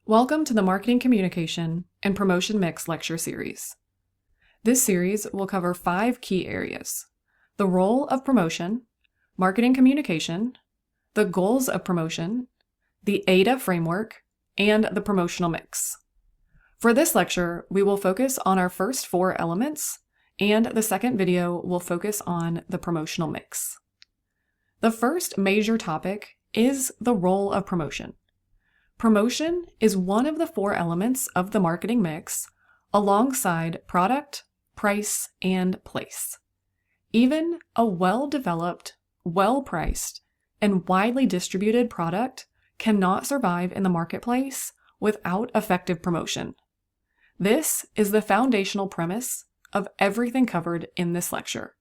Welcome to the Marketing Communication and Promotion Mix lecture series. This series will cover 5 key areas: the role of promotion, marketing communication, the goals of promotion, the AIDA framework, and the promotional mix. For this lecture, we will focus on our first 4 elements, and the second video will focus on the promotional mix. The first major topic is the role of promotion. Promotion is one of the 4 elements of the marketing mix, alongside product, price, and place. Even a well-developed, well-priced, and widely distributed product cannot survive in the marketplace without effective promotion. This is the foundational premise of everything covered in this lecture.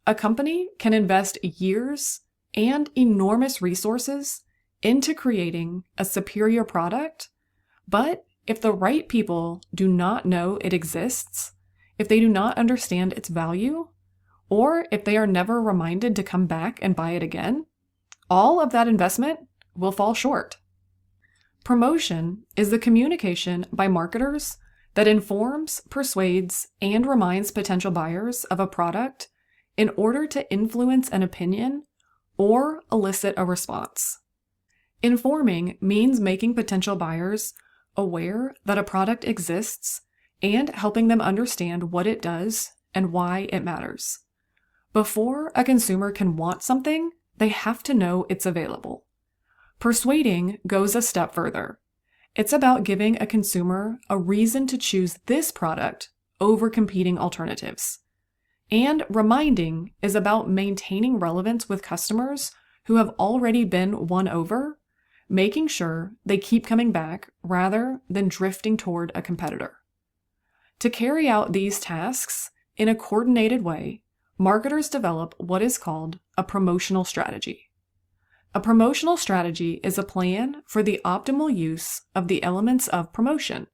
A company can invest years and enormous resources into creating a superior product, but if the right people do not know it exists, if they do not understand its value, or if they are never reminded to come back and buy it again, all of that investment will fall short. Promotion is the communication by marketers that informs, persuades, and reminds potential buyers of a product in order to influence an opinion or elicit a response. Informing means making potential buyers aware that a product exists and helping them understand what it does and why it matters. Before a consumer can want something, they have to know it's available. Persuading goes a step further. It's about giving a consumer a reason to choose this product over competing alternatives. And reminding is about maintaining relevance with customers who have already been won over, making sure they keep coming back rather than drifting toward a competitor. To carry out these tasks in a coordinated way, marketers develop what is called a promotional strategy. A promotional strategy is a plan for the optimal use of the elements of promotion.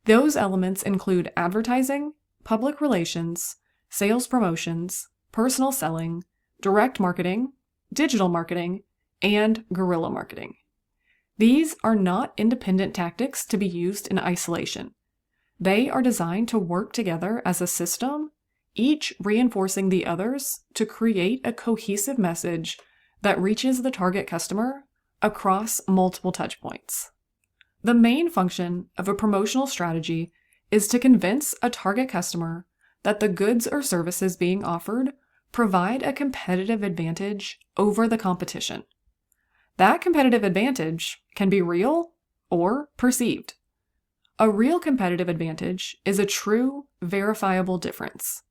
Those elements include advertising, public relations, sales promotions, personal selling, direct marketing, digital marketing, and guerrilla marketing. These are not independent tactics to be used in isolation. They are designed to work together as a system, each reinforcing the others to create a cohesive message that reaches the target customer across multiple touchpoints. The main function of a promotional strategy is to convince a target customer that the goods or services being offered provide a competitive advantage over the competition. That competitive advantage can be real or perceived. A real competitive advantage is a true, verifiable difference.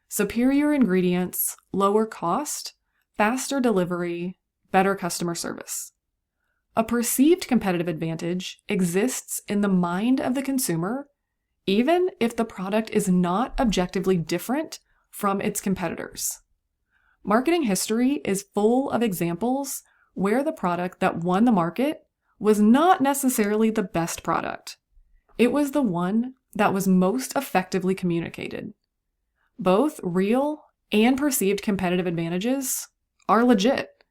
Superior ingredients, lower cost, faster delivery, better customer service. A perceived competitive advantage exists in the mind of the consumer, even if the product is not objectively different from its competitors. Marketing history is full of examples where the product that won the market was not necessarily the best product. It was the one that was most effectively communicated. Both real and perceived competitive advantages are legit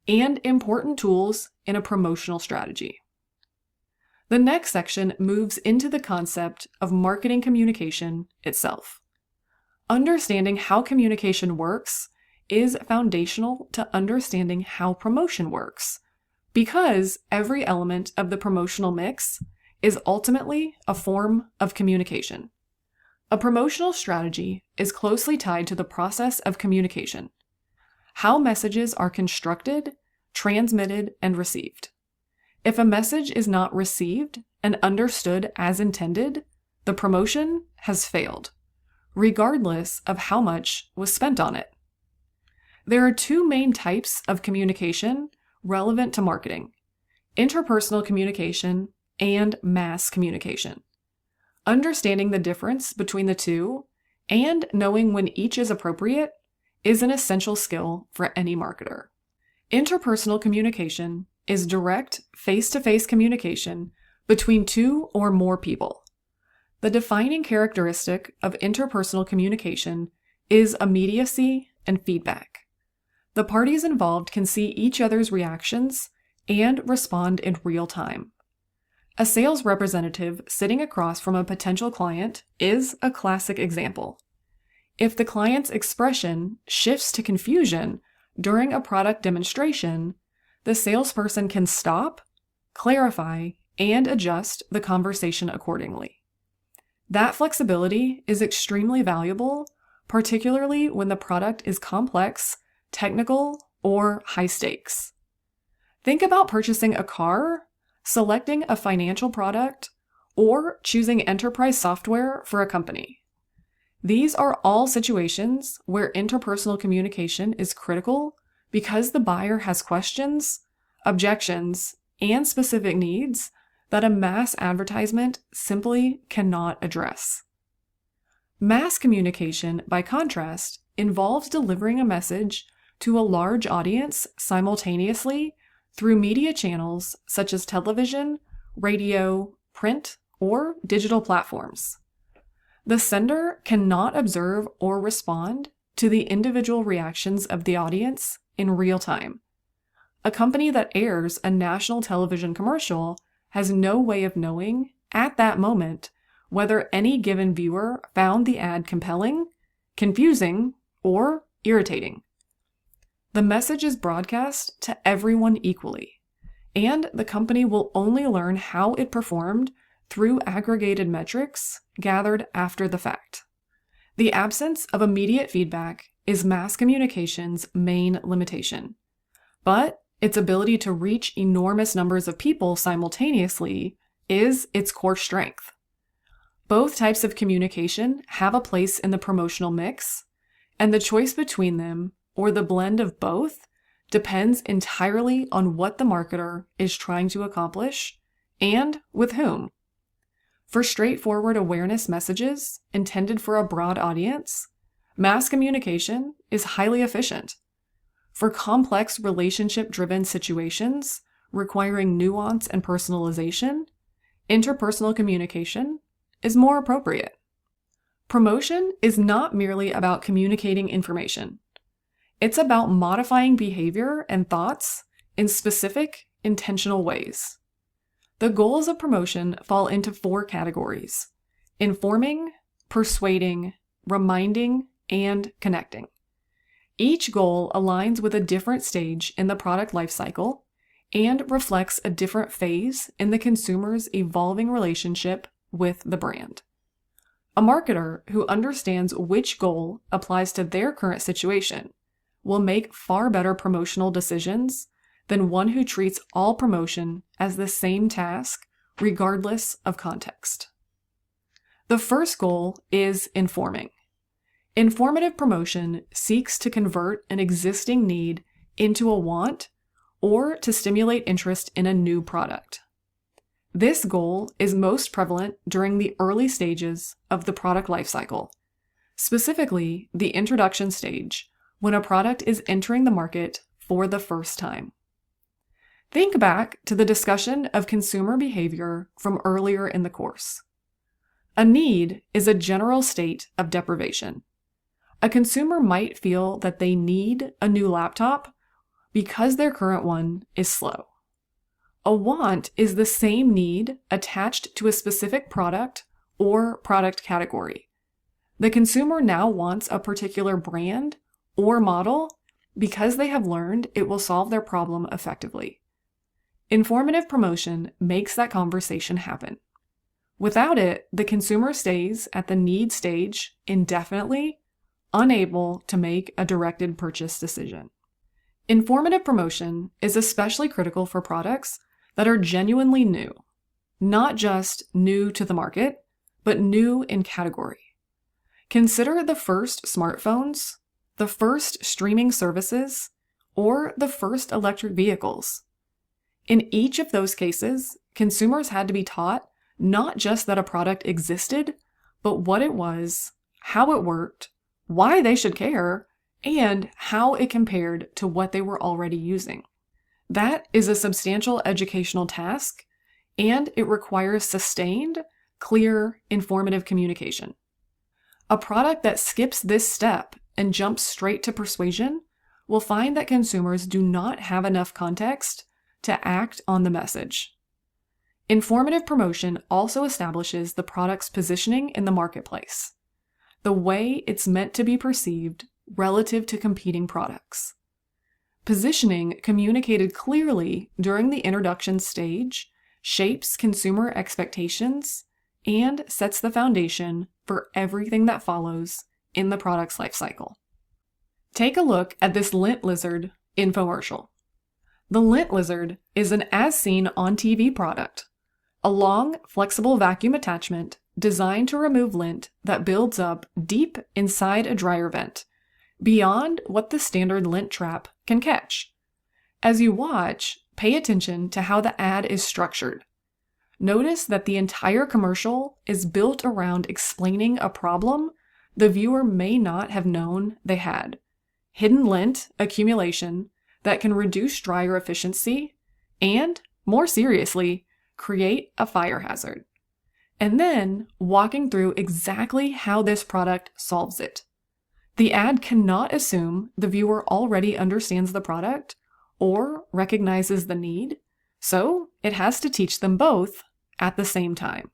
and important tools in a promotional strategy. The next section moves into the concept of marketing communication itself. Understanding how communication works is foundational to understanding how promotion works, because every element of the promotional mix is ultimately a form of communication. A promotional strategy is closely tied to the process of communication, how messages are constructed, transmitted, and received. If a message is not received and understood as intended, the promotion has failed, regardless of how much was spent on it. There are 2 main types of communication relevant to marketing: interpersonal communication and mass communication. Understanding the difference between the 2 and knowing when each is appropriate is an essential skill for any marketer. Interpersonal communication is direct, face-to-face communication between 2 or more people. The defining characteristic of interpersonal communication is immediacy and feedback. The parties involved can see each other's reactions and respond in real time. A sales representative sitting across from a potential client is a classic example. If the client's expression shifts to confusion during a product demonstration, the salesperson can stop, clarify, and adjust the conversation accordingly. That flexibility is extremely valuable, particularly when the product is complex, technical, or high stakes. Think about purchasing a car, selecting a financial product, or choosing enterprise software for a company. These are all situations where interpersonal communication is critical because the buyer has questions, objections, and specific needs that a mass advertisement simply cannot address. Mass communication, by contrast, involves delivering a message to a large audience simultaneously through media channels such as television, radio, print, or digital platforms. The sender cannot observe or respond to the individual reactions of the audience in real time. A company that airs a national television commercial has no way of knowing at that moment whether any given viewer found the ad compelling, confusing, or irritating. The message is broadcast to everyone equally, and the company will only learn how it performed through aggregated metrics gathered after the fact. The absence of immediate feedback is mass communication's main limitation, but its ability to reach enormous numbers of people simultaneously is its core strength. Both types of communication have a place in the promotional mix, and the choice between them, or the blend of both, depends entirely on what the marketer is trying to accomplish and with whom. For straightforward awareness messages intended for a broad audience, mass communication is highly efficient. For complex relationship-driven situations requiring nuance and personalization, interpersonal communication is more appropriate. Promotion is not merely about communicating information. It's about modifying behavior and thoughts in specific, intentional ways. The goals of promotion fall into 4 categories: informing, persuading, reminding, and connecting. Each goal aligns with a different stage in the product lifecycle and reflects a different phase in the consumer's evolving relationship with the brand. A marketer who understands which goal applies to their current situation will make far better promotional decisions than one who treats all promotion as the same task, regardless of context. The first goal is informing. Informative promotion seeks to convert an existing need into a want or to stimulate interest in a new product. This goal is most prevalent during the early stages of the product lifecycle, specifically the introduction stage, when a product is entering the market for the first time. Think back to the discussion of consumer behavior from earlier in the course. A need is a general state of deprivation. A consumer might feel that they need a new laptop because their current one is slow. A want is the same need attached to a specific product or product category. The consumer now wants a particular brand or model because they have learned it will solve their problem effectively. Informative promotion makes that conversation happen. Without it, the consumer stays at the need stage indefinitely, unable to make a directed purchase decision. Informative promotion is especially critical for products that are genuinely new, not just new to the market, but new in category. Consider the first smartphones, the first streaming services, or the first electric vehicles. In each of those cases, consumers had to be taught not just that a product existed, but what it was, how it worked, why they should care, and how it compared to what they were already using. That is a substantial educational task, and it requires sustained, clear, informative communication. A product that skips this step and jumps straight to persuasion will find that consumers do not have enough context to act on the message. Informative promotion also establishes the product's positioning in the marketplace, the way it's meant to be perceived relative to competing products. Positioning communicated clearly during the introduction stage shapes consumer expectations and sets the foundation for everything that follows in the product's life cycle. Take a look at this lint lizard infomercial. The lint lizard is an as seen on TV product, a long, flexible vacuum attachment designed to remove lint that builds up deep inside a dryer vent, beyond what the standard lint trap can catch. As you watch, pay attention to how the ad is structured. Notice that the entire commercial is built around explaining a problem the viewer may not have known they had: hidden lint accumulation that can reduce dryer efficiency and, more seriously, create a fire hazard. And then walking through exactly how this product solves it. The ad cannot assume the viewer already understands the product or recognizes the need, so it has to teach them both at the same time.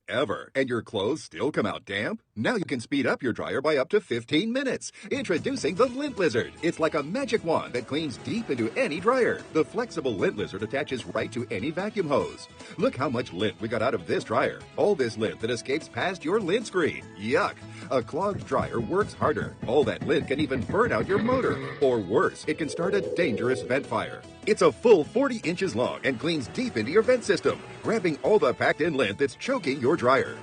Ever. And your clothes still come out damp? Now you can speed up your dryer by up to 15 minutes. Introducing the Lint Lizard. It's like a magic wand that cleans deep into any dryer. The flexible Lint Lizard attaches right to any vacuum hose. Look how much lint we got out of this dryer. All this lint that escapes past your lint screen. Yuck. A clogged dryer works harder. All that lint can even burn out your motor. Or worse, it can start a dangerous vent fire. It's a full 40 inches long and cleans deep into your vent system, grabbing all the packed-in lint that's choking your dryer.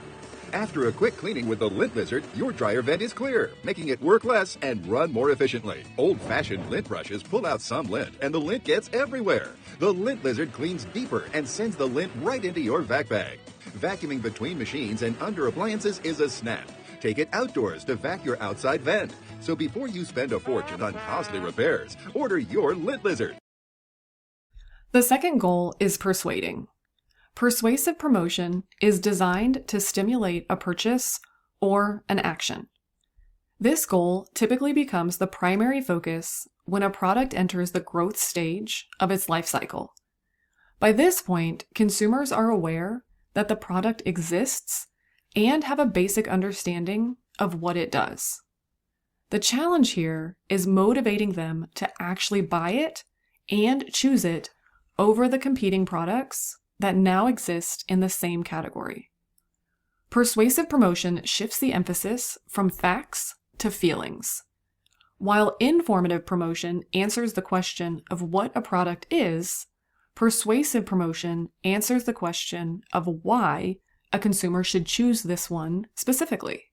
After a quick cleaning with the Lint Lizard, your dryer vent is clear, making it work less and run more efficiently. Old-fashioned lint brushes pull out some lint, and the lint gets everywhere. The Lint Lizard cleans deeper and sends the lint right into your vac bag. Vacuuming between machines and under appliances is a snap. Take it outdoors to vac your outside vent. So before you spend a fortune on costly repairs, order your Lint Lizard. The second goal is persuading. Persuasive promotion is designed to stimulate a purchase or an action. This goal typically becomes the primary focus when a product enters the growth stage of its life cycle. By this point, consumers are aware that the product exists and have a basic understanding of what it does. The challenge here is motivating them to actually buy it and choose it over the competing products that now exist in the same category. Persuasive promotion shifts the emphasis from facts to feelings. While informative promotion answers the question of what a product is, persuasive promotion answers the question of why a consumer should choose this one specifically.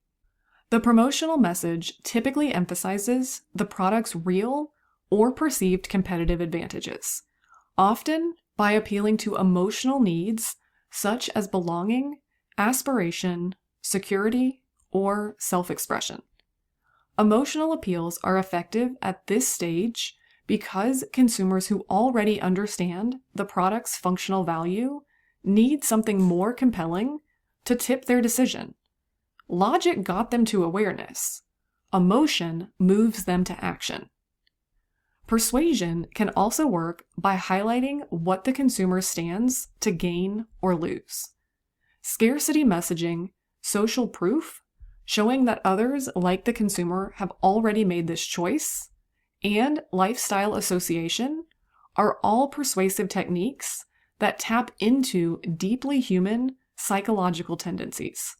The promotional message typically emphasizes the product's real or perceived competitive advantages, often by appealing to emotional needs such as belonging, aspiration, security, or self-expression. Emotional appeals are effective at this stage because consumers who already understand the product's functional value need something more compelling to tip their decision. Logic got them to awareness. Emotion moves them to action. Persuasion can also work by highlighting what the consumer stands to gain or lose. Scarcity messaging, social proof, showing that others like the consumer have already made this choice, and lifestyle association are all persuasive techniques that tap into deeply human psychological tendencies.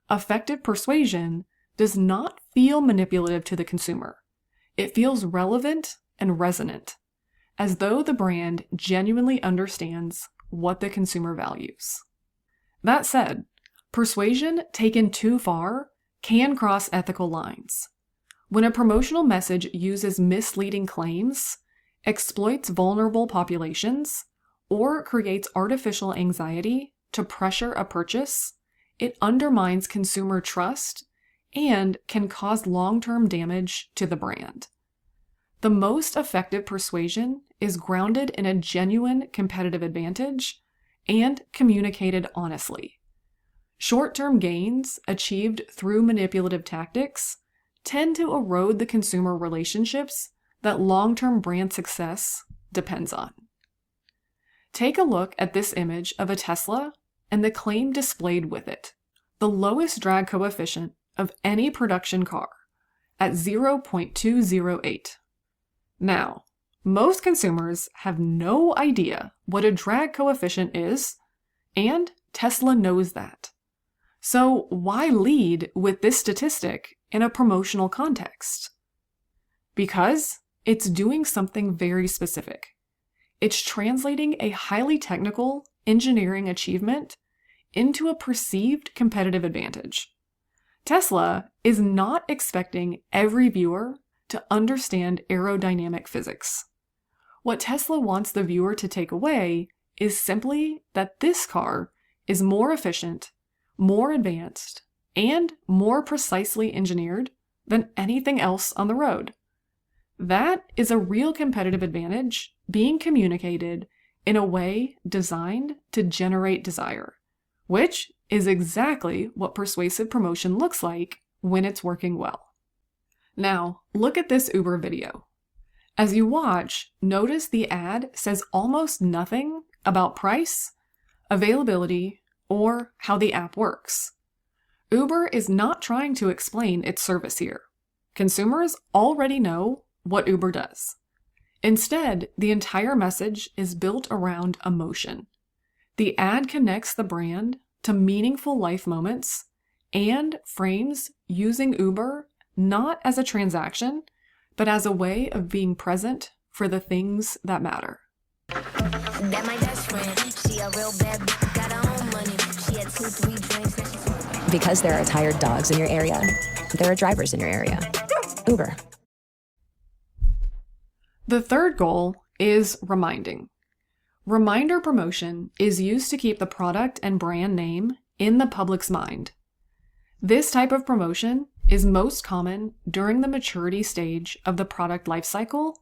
Effective persuasion does not feel manipulative to the consumer. It feels relevant and resonant, as though the brand genuinely understands what the consumer values. That said, persuasion taken too far can cross ethical lines. When a promotional message uses misleading claims, exploits vulnerable populations, or creates artificial anxiety to pressure a purchase, it undermines consumer trust and can cause long-term damage to the brand. The most effective persuasion is grounded in a genuine competitive advantage and communicated honestly. Short-term gains achieved through manipulative tactics tend to erode the consumer relationships that long-term brand success depends on. Take a look at this image of a Tesla and the claim displayed with it, the lowest drag coefficient of any production car at 0.208. Now, most consumers have no idea what a drag coefficient is, and Tesla knows that. So why lead with this statistic in a promotional context? Because it's doing something very specific. It's translating a highly technical engineering achievement into a perceived competitive advantage. Tesla is not expecting every viewer to understand aerodynamic physics. What Tesla wants the viewer to take away is simply that this car is more efficient, more advanced, and more precisely engineered than anything else on the road. That is a real competitive advantage being communicated in a way designed to generate desire, which is exactly what persuasive promotion looks like when it's working well. Now, look at this Uber video. As you watch, notice the ad says almost nothing about price, availability, or how the app works. Uber is not trying to explain its service here. Consumers already know what Uber does. Instead, the entire message is built around emotion. The ad connects the brand to meaningful life moments and frames using Uber not as a transaction, but as a way of being present for the things that matter. That my best friend, she a real bad bitch, got her own money. She had 2-3 drinks, now she's... Because there are tired dogs in your area, there are drivers in your area. Uber. The third goal is reminding. Reminder promotion is used to keep the product and brand name in the public's mind. This type of promotion is most common during the maturity stage of the product lifecycle,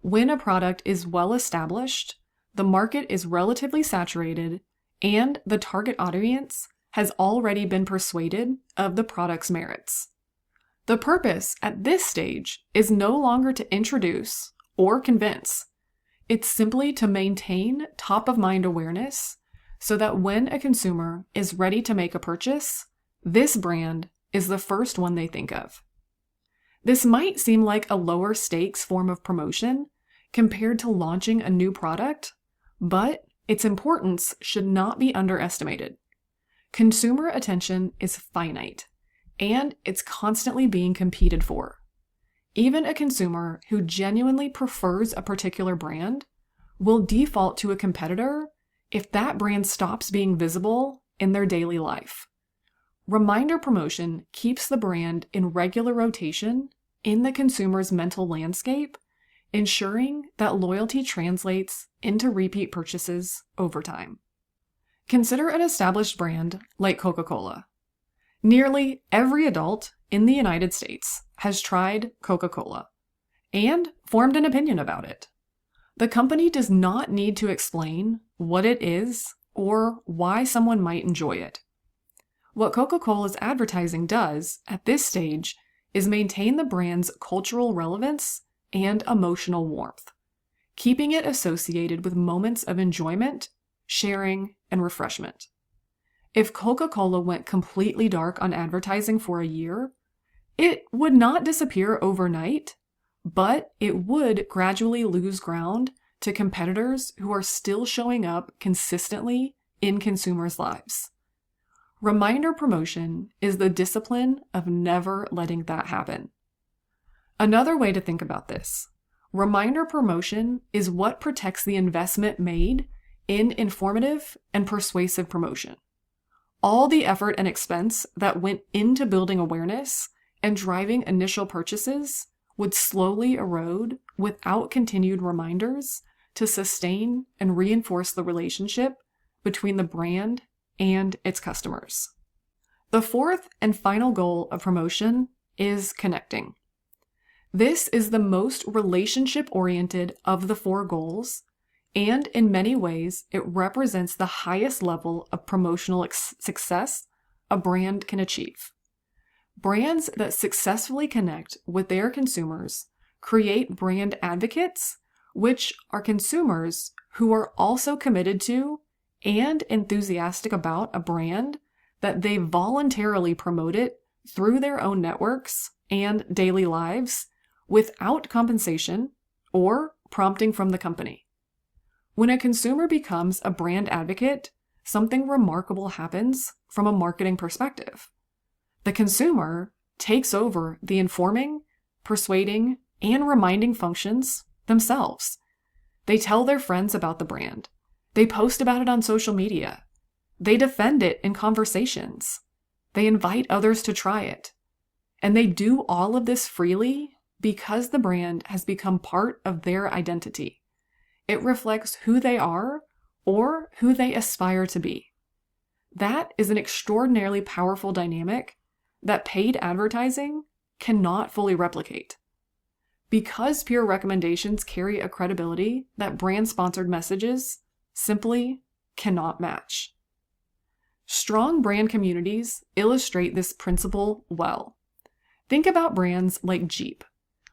when a product is well established, the market is relatively saturated, and the target audience has already been persuaded of the product's merits. The purpose at this stage is no longer to introduce or convince. It's simply to maintain top-of-mind awareness so that when a consumer is ready to make a purchase, this brand is the first one they think of. This might seem like a lower stakes form of promotion compared to launching a new product, but its importance should not be underestimated. Consumer attention is finite, and it's constantly being competed for. Even a consumer who genuinely prefers a particular brand will default to a competitor if that brand stops being visible in their daily life. Reminder promotion keeps the brand in regular rotation in the consumer's mental landscape, ensuring that loyalty translates into repeat purchases over time. Consider an established brand like Coca-Cola. Nearly every adult in the United States has tried Coca-Cola and formed an opinion about it. The company does not need to explain what it is or why someone might enjoy it. What Coca-Cola's advertising does at this stage is maintain the brand's cultural relevance and emotional warmth, keeping it associated with moments of enjoyment, sharing, and refreshment. If Coca-Cola went completely dark on advertising for a year, it would not disappear overnight, but it would gradually lose ground to competitors who are still showing up consistently in consumers' lives. Reminder promotion is the discipline of never letting that happen. Another way to think about this, reminder promotion is what protects the investment made in informative and persuasive promotion. All the effort and expense that went into building awareness and driving initial purchases would slowly erode without continued reminders to sustain and reinforce the relationship between the brand and its customers. The fourth and final goal of promotion is connecting. This is the most relationship-oriented of the four goals, and in many ways, it represents the highest level of promotional success a brand can achieve. Brands that successfully connect with their consumers create brand advocates, which are consumers who are also committed to and enthusiastic about a brand that they voluntarily promote it through their own networks and daily lives without compensation or prompting from the company. When a consumer becomes a brand advocate, something remarkable happens from a marketing perspective. The consumer takes over the informing, persuading, and reminding functions themselves. They tell their friends about the brand. They post about it on social media. They defend it in conversations. They invite others to try it. And they do all of this freely because the brand has become part of their identity. It reflects who they are or who they aspire to be. That is an extraordinarily powerful dynamic that paid advertising cannot fully replicate. Because peer recommendations carry a credibility that brand-sponsored messages simply cannot match. Strong brand communities illustrate this principle well. Think about brands like Jeep,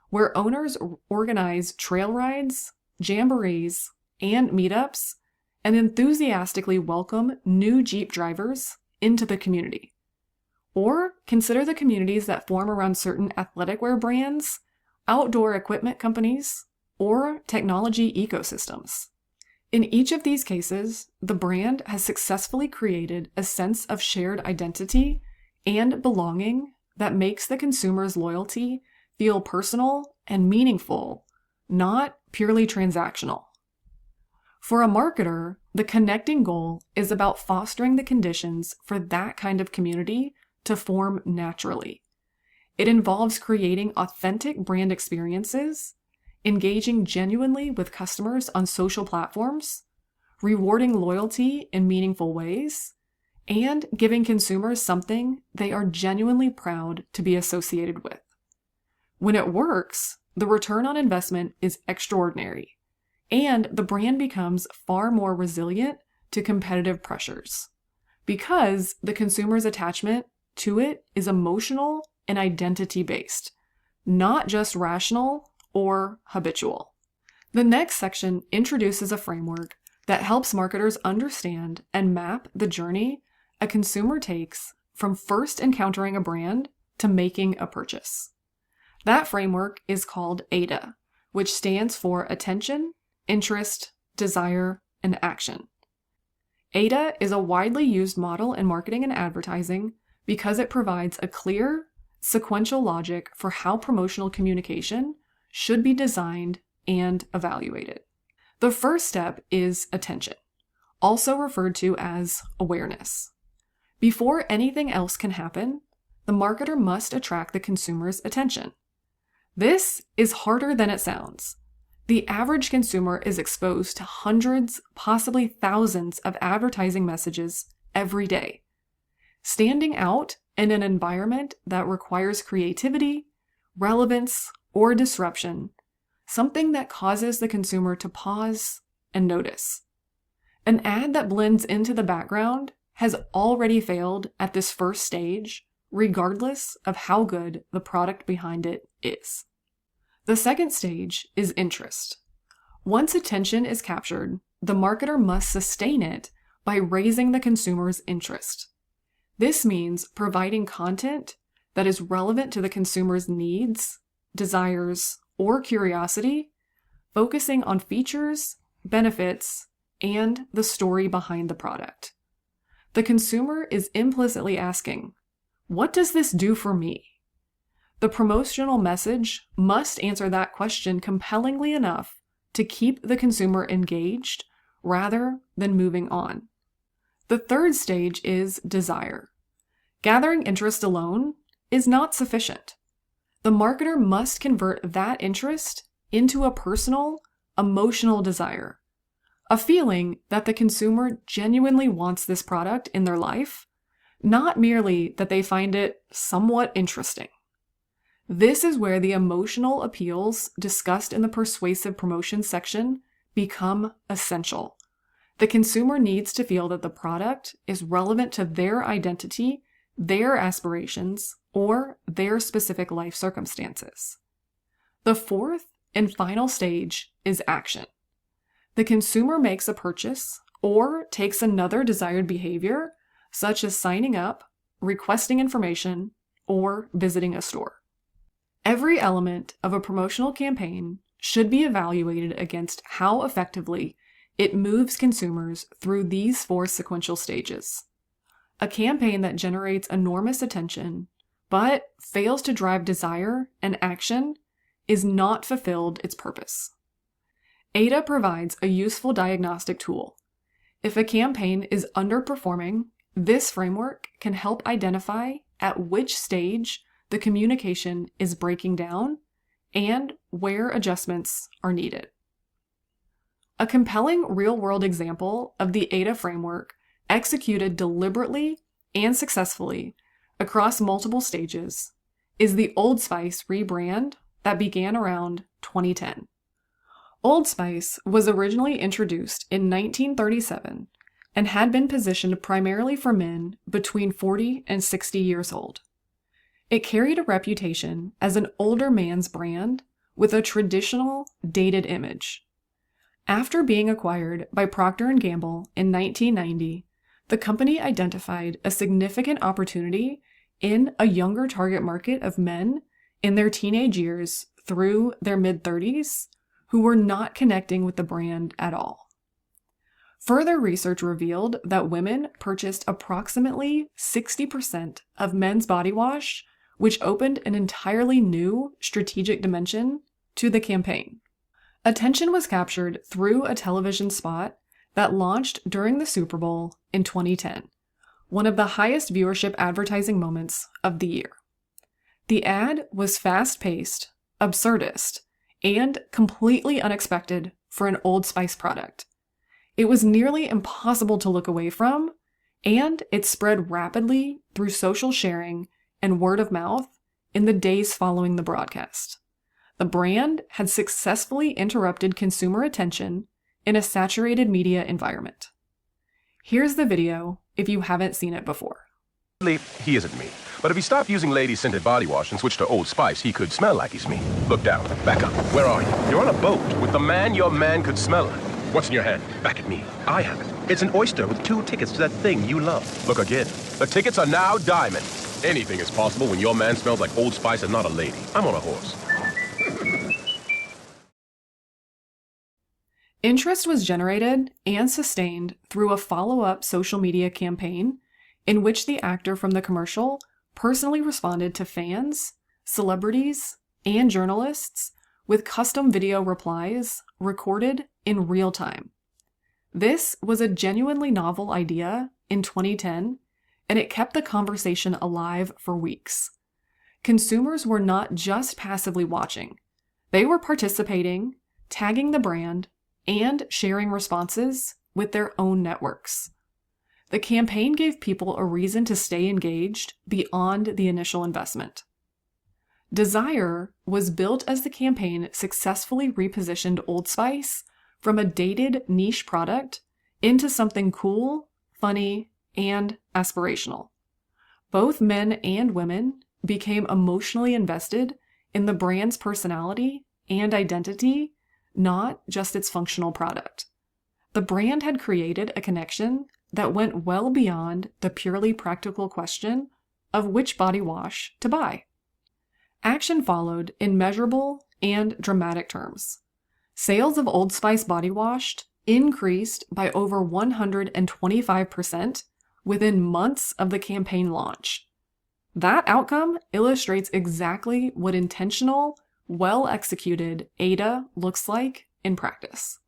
where owners organize trail rides, jamborees, and meetups, and enthusiastically welcome new Jeep drivers into the community. Or consider the communities that form around certain athletic wear brands, outdoor equipment companies, or technology ecosystems. In each of these cases, the brand has successfully created a sense of shared identity and belonging that makes the consumer's loyalty feel personal and meaningful, not purely transactional. For a marketer, the connecting goal is about fostering the conditions for that kind of community to form naturally. It involves creating authentic brand experiences, engaging genuinely with customers on social platforms, rewarding loyalty in meaningful ways, and giving consumers something they are genuinely proud to be associated with. When it works, the return on investment is extraordinary, and the brand becomes far more resilient to competitive pressures, because the consumer's attachment to it is emotional and identity-based, not just rational or habitual. The next section introduces a framework that helps marketers understand and map the journey a consumer takes from first encountering a brand to making a purchase. That framework is called AIDA, which stands for Attention, Interest, Desire, and Action. AIDA is a widely used model in marketing and advertising because it provides a clear, sequential logic for how promotional communication should be designed and evaluated. The first step is attention, also referred to as awareness. Before anything else can happen, the marketer must attract the consumer's attention. This is harder than it sounds. The average consumer is exposed to hundreds, possibly thousands of advertising messages every day. Standing out in an environment that requires creativity, relevance, or disruption, something that causes the consumer to pause and notice. An ad that blends into the background has already failed at this first stage, regardless of how good the product behind it is. The second stage is interest. Once attention is captured, the marketer must sustain it by raising the consumer's interest. This means providing content that is relevant to the consumer's needs, desires, or curiosity, focusing on features, benefits, and the story behind the product. The consumer is implicitly asking, "What does this do for me?" The promotional message must answer that question compellingly enough to keep the consumer engaged rather than moving on. The third stage is desire. Gathering interest alone is not sufficient. The marketer must convert that interest into a personal, emotional desire, a feeling that the consumer genuinely wants this product in their life, not merely that they find it somewhat interesting. This is where the emotional appeals discussed in the persuasive promotion section become essential. The consumer needs to feel that the product is relevant to their identity, their aspirations, or their specific life circumstances. The fourth and final stage is action. the consumer makes a purchase or takes another desired behavior, such as signing up, requesting information, or visiting a store. Every element of a promotional campaign should be evaluated against how effectively it moves consumers through these 4 sequential stages. A campaign that generates enormous attention but fails to drive desire and action is not fulfilled its purpose. Ada provides a useful diagnostic tool. If a campaign is underperforming, this framework can help identify at which stage the communication is breaking down and where adjustments are needed. A compelling real-world example of the Ada framework executed deliberately and successfully across multiple stages is the Old Spice rebrand that began around 2010. Old Spice was originally introduced in 1937 and had been positioned primarily for men between 40 and 60 years old. It carried a reputation as an older man's brand with a traditional, dated image. After being acquired by Procter & Gamble in 1990, the company identified a significant opportunity in a younger target market of men in their teenage years through their mid-30s who were not connecting with the brand at all. Further research revealed that women purchased approximately 60% of men's body wash, which opened an entirely new strategic dimension to the campaign. Attention was captured through a television spot that launched during the Super Bowl in 2010, one of the highest viewership advertising moments of the year. The ad was fast-paced, absurdist, and completely unexpected for an Old Spice product. It was nearly impossible to look away from, and it spread rapidly through social sharing and word of mouth in the days following the broadcast. The brand had successfully interrupted consumer attention in a saturated media environment. Here's the video if you haven't seen it before. He isn't me. But if he stopped using lady-scented body wash and switched to Old Spice, he could smell like he's me. Look down. Back up. Where are you? You're on a boat with the man your man could smell like. What's in your hand? Back at me. I have it. It's an oyster with 2 tickets to that thing you love. Look again. The tickets are now diamond. Anything is possible when your man smells like Old Spice and not a lady. I'm on a horse. Interest was generated and sustained through a follow-up social media campaign in which the actor from the commercial personally responded to fans, celebrities, and journalists with custom video replies recorded in real time. This was a genuinely novel idea in 2010, and it kept the conversation alive for weeks. Consumers were not just passively watching. They were participating, tagging the brand, and sharing responses with their own networks. The campaign gave people a reason to stay engaged beyond the initial investment. Desire was built as the campaign successfully repositioned Old Spice from a dated niche product into something cool, funny, and aspirational. Both men and women became emotionally invested in the brand's personality and identity, not just its functional product. The brand had created a connection that went well beyond the purely practical question of which body wash to buy. Action followed in measurable and dramatic terms. Sales of Old Spice body wash increased by over 125% within months of the campaign launch. That outcome illustrates exactly what intentional, well-executed Ada looks like in practice.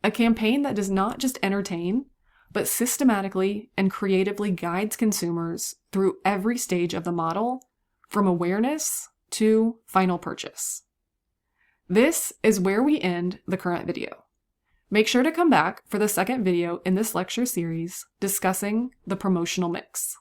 A campaign that does not just entertain, but systematically and creatively guides consumers through every stage of the model, from awareness to final purchase. This is where we end the current video. Make sure to come back for the second video in this lecture series discussing the promotional mix.